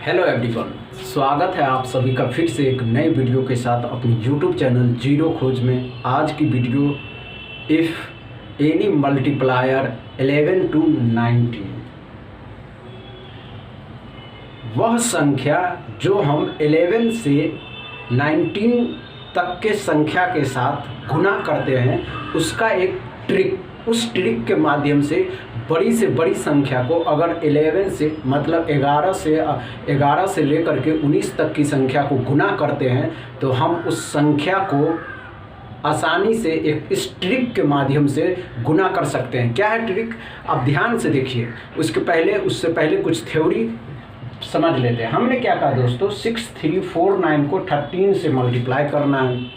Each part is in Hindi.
हेलो एवरीवन, स्वागत है आप सभी का फिर से एक नए वीडियो के साथ अपनी यूट्यूब चैनल जीरो खोज में। आज की video if any multiplier 11 to 19, वह संख्या जो हम 11 से 19 तक के संख्या के साथ गुना करते हैं उसका एक ट्रिक। उस ट्रिक के माध्यम से बड़ी संख्या को अगर 11 से मतलब 11 से लेकर के 19 तक की संख्या को गुना करते हैं तो हम उस संख्या को आसानी से एक इस ट्रिक के माध्यम से गुना कर सकते हैं। क्या है ट्रिक, आप ध्यान से देखिए। उससे पहले कुछ थ्योरी समझ लेते हैं। हमने क्या कहा दोस्तों, 6349 को 13 से मल्टीप्लाई करना है।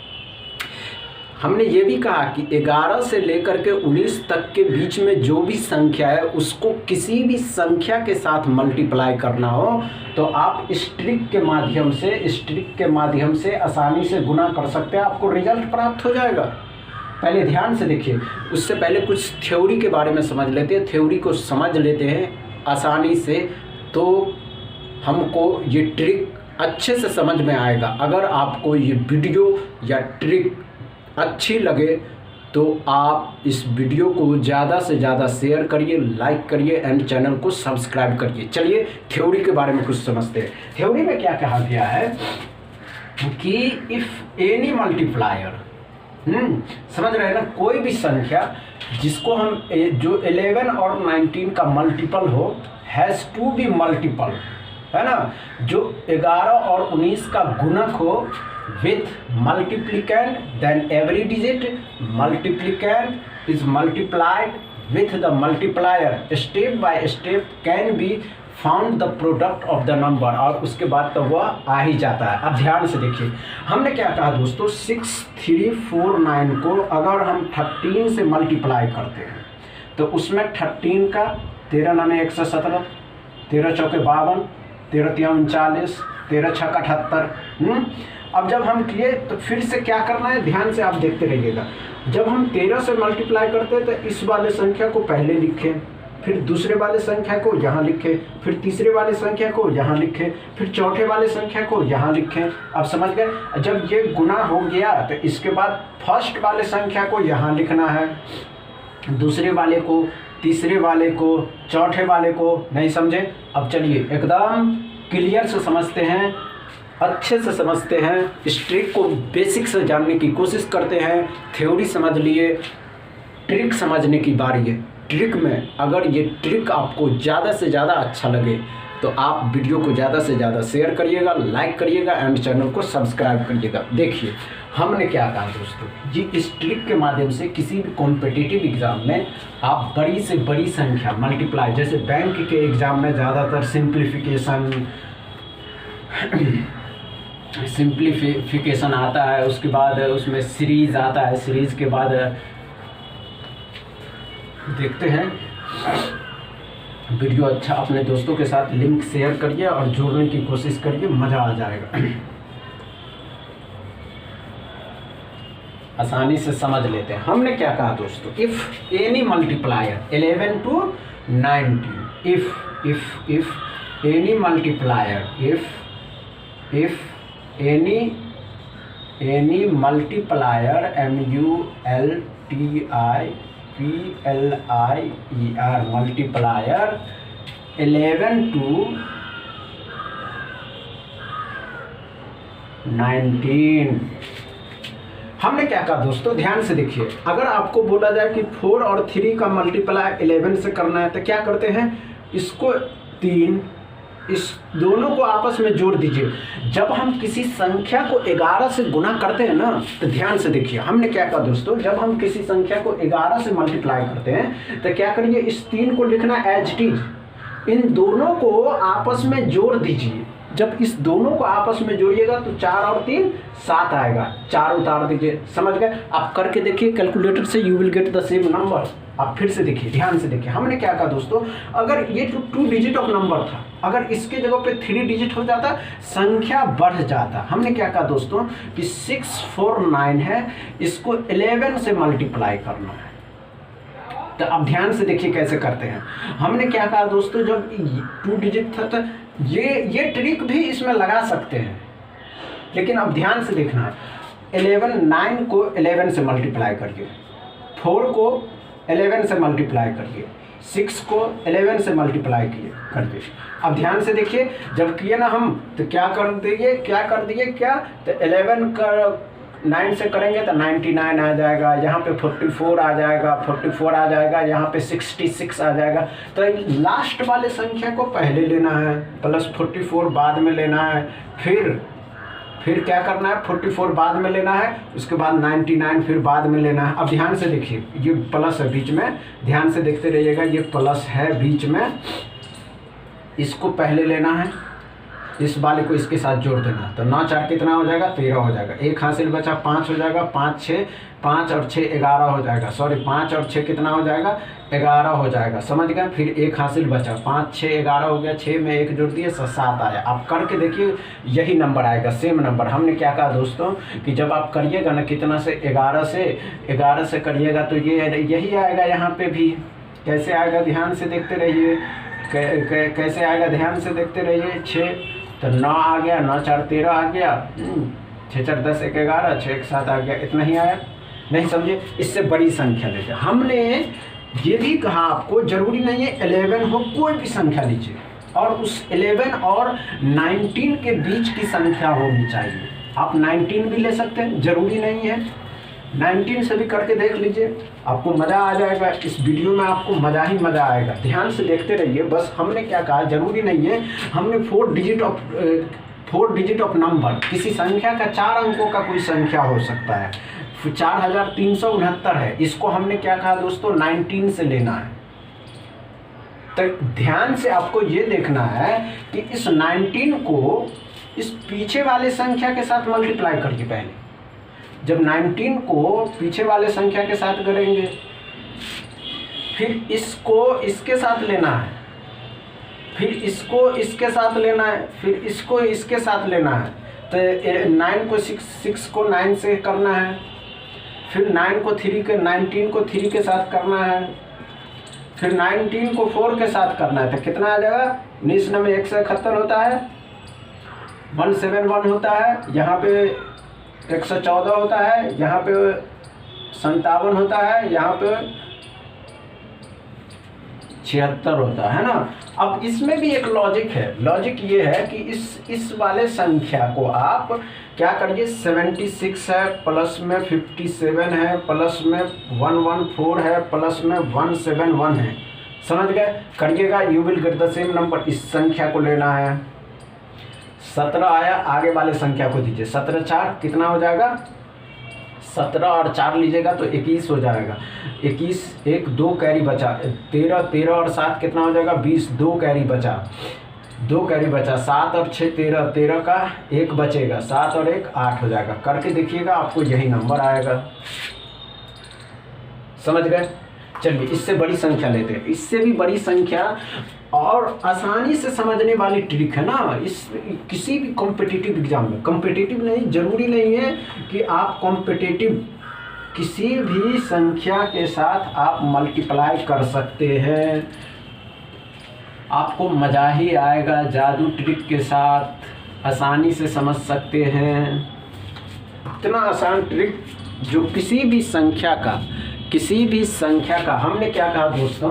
हमने ये भी कहा कि 11 से लेकर के 19 तक के बीच में जो भी संख्या है उसको किसी भी संख्या के साथ मल्टीप्लाई करना हो तो आप इस ट्रिक के माध्यम से आसानी से गुना कर सकते हैं, आपको रिजल्ट प्राप्त हो जाएगा। पहले ध्यान से देखिए, उससे पहले कुछ थ्योरी के बारे में समझ लेते हैं। थ्योरी को समझ लेते हैं आसानी से तो हमको ये ट्रिक अच्छे से समझ में आएगा। अगर आपको ये वीडियो या ट्रिक अच्छी लगे तो आप इस वीडियो को ज़्यादा से ज़्यादा शेयर करिए, लाइक करिए एंड चैनल को सब्सक्राइब करिए। चलिए थ्योरी के बारे में कुछ समझते हैं। थ्योरी में क्या कहा गया है कि इफ़ एनी मल्टीप्लायर, समझ रहे हैं ना, कोई भी संख्या जिसको हम जो 11 और 19 का मल्टीपल हो हैज़ टू बी मल्टीपल, है ना, जो 11 और 19 का गुणक हो with multiplicand, then every digit multiplicand is multiplied with the multiplier. Step by step can be found the product of the number, और उसके बाद तो वह आ ही जाता है। अब ध्यान से देखिए, हमने क्या कहा दोस्तों, 6349 को अगर हम 13 से मल्टीप्लाई करते हैं तो उसमें 13 का 13 नामे 117, 13 चौके 52, 13 तिया 39, 13 छक्का 78। अब जब हम किए तो फिर से क्या करना है, ध्यान से आप देखते रहिएगा। जब हम 13 से मल्टीप्लाई करते हैं तो इस वाले संख्या को पहले लिखें, फिर दूसरे वाले संख्या को यहाँ लिखें, फिर तीसरे वाले संख्या को यहाँ लिखें, फिर चौथे वाले संख्या को यहाँ लिखें। अब समझ गए। जब ये गुना हो गया तो इसके बाद फर्स्ट वाले संख्या को यहाँ लिखना है, दूसरे वाले को, तीसरे वाले को, चौथे वाले को। नहीं समझे? अब चलिए एकदम क्लियर से समझते हैं, अच्छे से समझते हैं। इस ट्रिक को बेसिक से जानने की कोशिश करते हैं। थ्योरी समझ लिए, ट्रिक समझने की बारी है। ट्रिक में अगर ये ट्रिक आपको ज़्यादा से ज़्यादा अच्छा लगे तो आप वीडियो को ज़्यादा से ज़्यादा शेयर करिएगा, लाइक करिएगा एंड चैनल को सब्सक्राइब करिएगा। देखिए हमने क्या कहा दोस्तों, जी इस ट्रिक के माध्यम से किसी भी कॉम्पिटिटिव एग्ज़ाम में आप बड़ी से बड़ी संख्या मल्टीप्लाई, जैसे बैंक के एग्ज़ाम में ज़्यादातर सिंप्लीफिकेशन आता है, उसके बाद उसमें सीरीज़ आता है, सीरीज़ के बाद देखते हैं। वीडियो अच्छा अपने दोस्तों के साथ लिंक शेयर करिए और जोड़ने की कोशिश करिए, मज़ा आ जाएगा। आसानी से समझ लेते हैं। हमने क्या कहा दोस्तों, if any multiplier 11 to 19, if any multiplier, if any multiplier multiplier multiplier 11 to 19। हमने क्या कहा दोस्तों, ध्यान से देखिए। अगर आपको बोला जाए कि 4 और 3 का मल्टीप्लाई 11 से करना है तो क्या करते हैं, इसको 3, इस दोनों को आपस में जोड़ दीजिए। जब हम किसी संख्या को 11 से गुना करते हैं ना तो ध्यान से देखिए, हमने क्या कहा दोस्तों, जब हम किसी संख्या को 11 से मल्टीप्लाई करते हैं तो क्या करिए, इस 3 को लिखना एज इट इज, इन दोनों को आपस में जोड़ दीजिए। जब इस दोनों को आपस में जोड़िएगा तो 4 और 3 7 आएगा, 4 उतार दीजिए। समझ गए? आप करके देखिए कैलकुलेटर से, you will get the same number. आप फिर से देखिए, ध्यान से देखिए। हमने क्या कहा दोस्तों, अगर ये जो 2 डिजिट ऑफ नंबर था, अगर इसके जगह पे 3 डिजिट हो जाता, संख्या बढ़ जाता। हमने क्या कहा दोस्तों कि 649 है, इसको 11 से मल्टीप्लाई करना है। तो अब ध्यान से देखिए कैसे करते हैं। हमने क्या कहा दोस्तों, जब 2 डिजिट था तो ये ट्रिक भी इसमें लगा सकते हैं, लेकिन अब ध्यान से देखना है। 9 को 11 से मल्टीप्लाई करिए, 4 को 11 से मल्टीप्लाई करिए, 6 को 11 से मल्टीप्लाई करिए। अब ध्यान से देखिए, जब किए ना हम तो क्या कर दिए तो 11 का 9 से करेंगे तो 99 आ जाएगा, यहाँ पे 44 आ जाएगा, 44 आ जाएगा, यहाँ पे 66 आ जाएगा। तो लास्ट वाले संख्या को पहले लेना है, प्लस 44 बाद में लेना है, फिर क्या करना है, 44 बाद में लेना है, उसके बाद 99 फिर बाद में लेना है। अब ध्यान से देखिए, ये प्लस है बीच में, ध्यान से देखते रहिएगा, ये प्लस है बीच में, इसको पहले लेना है, इस वाले को इसके साथ जोड़ देना। तो 9 4 कितना हो जाएगा, 13 हो जाएगा। एक हासिल बचा 5 हो जाएगा, 5 और 6 11 हो जाएगा, सॉरी 5 और 6 कितना हो जाएगा, 11 हो जाएगा, समझ गए। फिर एक हासिल बचा, 5 6 11 हो गया, 6 में 1 जोड़ दिए, 7 आया। आप करके देखिए यही नंबर आएगा, सेम नंबर। हमने क्या कहा दोस्तों कि जब आप करिएगा ना कितना से 11 से करिएगा तो ये यही आएगा। यहाँ पे भी कैसे आएगा, ध्यान से देखते रहिए, कैसे आएगा, ध्यान से देखते रहिए। 6 तो 9 आ गया, 9 4 13 आ गया, 6 4 10 1 11, 6 1 7 आ गया, इतना ही आया। नहीं समझे, इससे बड़ी संख्या लेते। हमने ये भी कहा आपको जरूरी नहीं है 11 हो, कोई भी संख्या लीजिए और उस 11 और 19 के बीच की संख्या होनी चाहिए। आप 19 भी ले सकते हैं, जरूरी नहीं है, 19 से भी करके देख लीजिए, आपको मज़ा आ जाएगा। इस वीडियो में आपको मज़ा ही मज़ा आएगा, ध्यान से देखते रहिए। बस हमने क्या कहा, जरूरी नहीं है, हमने 4 डिजिट ऑफ नंबर, किसी संख्या का 4 अंकों का कोई संख्या हो सकता है, 4369 है, इसको हमने क्या कहा दोस्तों, 19 से लेना है। तो ध्यान से आपको ये देखना है कि इस 19 को इस पीछे वाले संख्या के साथ मल्टीप्लाई करके, पहले जब 19 को पीछे वाले संख्या के साथ करेंगे, फिर इसको इसके साथ लेना है, फिर इसको इसके साथ लेना है, फिर इसको इसके साथ लेना है। तो 9 को 6 को 9 से करना है, फिर 19 को 3 के साथ करना है, फिर 19 को 4 के साथ करना है। तो कितना आ जाएगा, 19 में 171 होता है, 171 होता है, यहाँ पे 114 होता है, यहाँ पे 57 होता है, यहाँ पे 76 होता है ना। अब इसमें भी एक लॉजिक है, लॉजिक ये है कि इस वाले संख्या को आप क्या करिए, 76 है, प्लस में 57 है, प्लस में 114 है, प्लस में 171 है, समझ गए, करिएगा, you will get the same number. इस संख्या को लेना है, 17 आया, आगे वाले संख्या को दीजिए, 17 4 कितना हो जाएगा, 17 और 4 लीजिएगा तो 21 हो जाएगा, 21 1 2 कैरी बचा, 13 और 7 कितना हो जाएगा, 20 2 कैरी बचा, 7 और 6 13 का 1 बचेगा, 7 और 1 8 हो जाएगा। करके देखिएगा, आपको यही नंबर आएगा, समझ गए। चलिए इससे बड़ी संख्या लेते हैं, इससे भी बड़ी संख्या और आसानी से समझने वाली ट्रिक है ना। इस किसी भी कॉम्पिटिटिव एग्जाम में, कॉम्पिटिटिव नहीं, जरूरी नहीं है कि आप कॉम्पिटिटिव, किसी भी संख्या के साथ आप मल्टीप्लाई कर सकते हैं, आपको मज़ा ही आएगा, जादू ट्रिक के साथ आसानी से समझ सकते हैं। इतना आसान ट्रिक जो किसी भी संख्या का हमने क्या कहा दोस्तों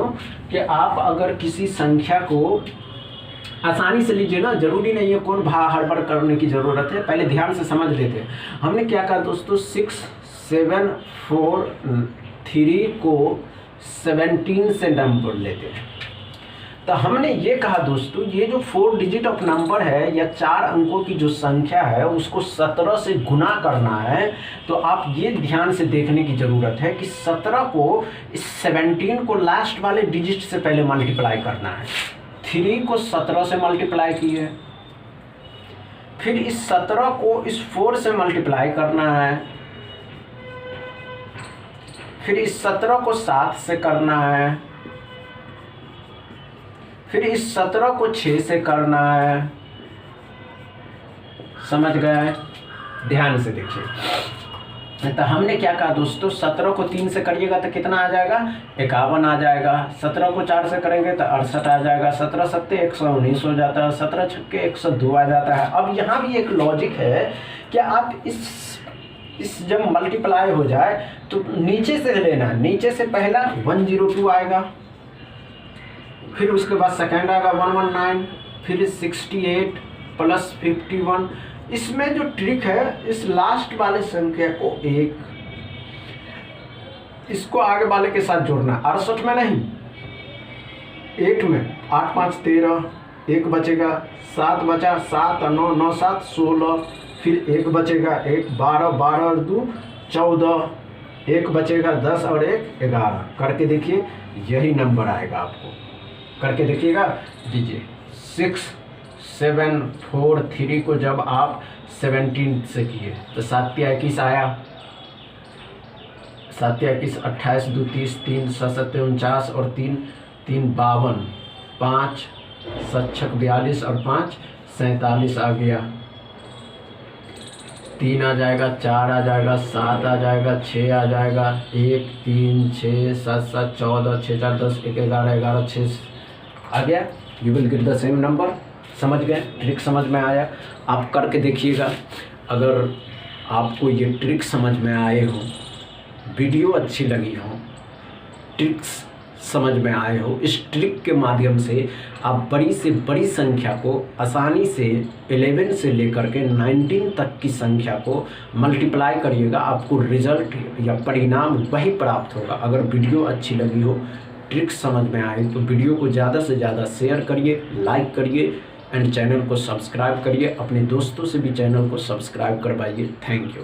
कि आप अगर किसी संख्या को आसानी से लीजिए ना, जरूरी नहीं है कौन हड़बड़ करने की ज़रूरत है, पहले ध्यान से समझ लेते हैं। हमने क्या कहा दोस्तों, 6 7 4 3 को 17 से नंबर लेते हैं। तो हमने ये कहा दोस्तों, ये जो 4 डिजिट ऑफ नंबर है या 4 अंकों की जो संख्या है उसको 17 से गुना करना है। तो आप ये ध्यान से देखने की ज़रूरत है कि 17 को इस 17 को लास्ट वाले डिजिट से पहले मल्टीप्लाई करना है। 3 को 17 से मल्टीप्लाई किए, फिर इस 17 को इस 4 से मल्टीप्लाई करना है, फिर इस 17 को 7 से करना है, फिर इस 17 को 6 से करना है, समझ गए। ध्यान से देखिए, तो हमने क्या कहा दोस्तों, 17 को 3 से करिएगा तो कितना आ जाएगा, 51 आ जाएगा। 17 को 4 से करेंगे तो 68 आ जाएगा। 17 सत्ते 119 हो जाता है। 17 छक्के 102 आ जाता है। अब यहाँ भी एक लॉजिक है कि आप इस जब मल्टीप्लाई हो जाए तो नीचे से लेना। नीचे से पहला 102 आएगा, फिर उसके बाद सेकेंड आएगा 119, फिर 68 प्लस 51। इसमें जो ट्रिक है, इस लास्ट वाले संख्या को इसको आगे वाले के साथ जोड़ना। 68 में नहीं, 8 में। 8 5 13, 1 बचेगा, 7 बचा, 7 और 9 9 7 16, फिर 1 बचेगा, 1 12 12 और 2 14, 1 बचेगा, 10 और 1 11। करके देखिए, यही नंबर आएगा आपको। करके देखिएगा, दीजिए 6 7 4 3 को जब आप 17 से किए तो 7 21 आया। 7 21 28 2 30, 3 7 49 और 3 3 52, 5 7 42 और 5 47 आ गया। 3 आ जाएगा, 4 आ जाएगा, 7 आ जाएगा, 6 आ जाएगा, 1 3 6 7 7 14, 6 4 10, 1 11 11 6 आ गया। You will get the same number. समझ गए, ट्रिक समझ में आया। आप करके देखिएगा। अगर आपको ये ट्रिक समझ में आए हो, वीडियो अच्छी लगी हो, ट्रिक्स समझ में आए हो, इस ट्रिक के माध्यम से आप बड़ी से बड़ी संख्या को आसानी से 11 से लेकर के 19 तक की संख्या को मल्टीप्लाई करिएगा। आपको रिजल्ट या परिणाम वही प्राप्त होगा। अगर वीडियो अच्छी लगी हो, ट्रिक समझ में आए तो वीडियो को ज़्यादा से ज़्यादा शेयर करिए, लाइक करिए एंड चैनल को सब्सक्राइब करिए। अपने दोस्तों से भी चैनल को सब्सक्राइब करवाइए। Thank you.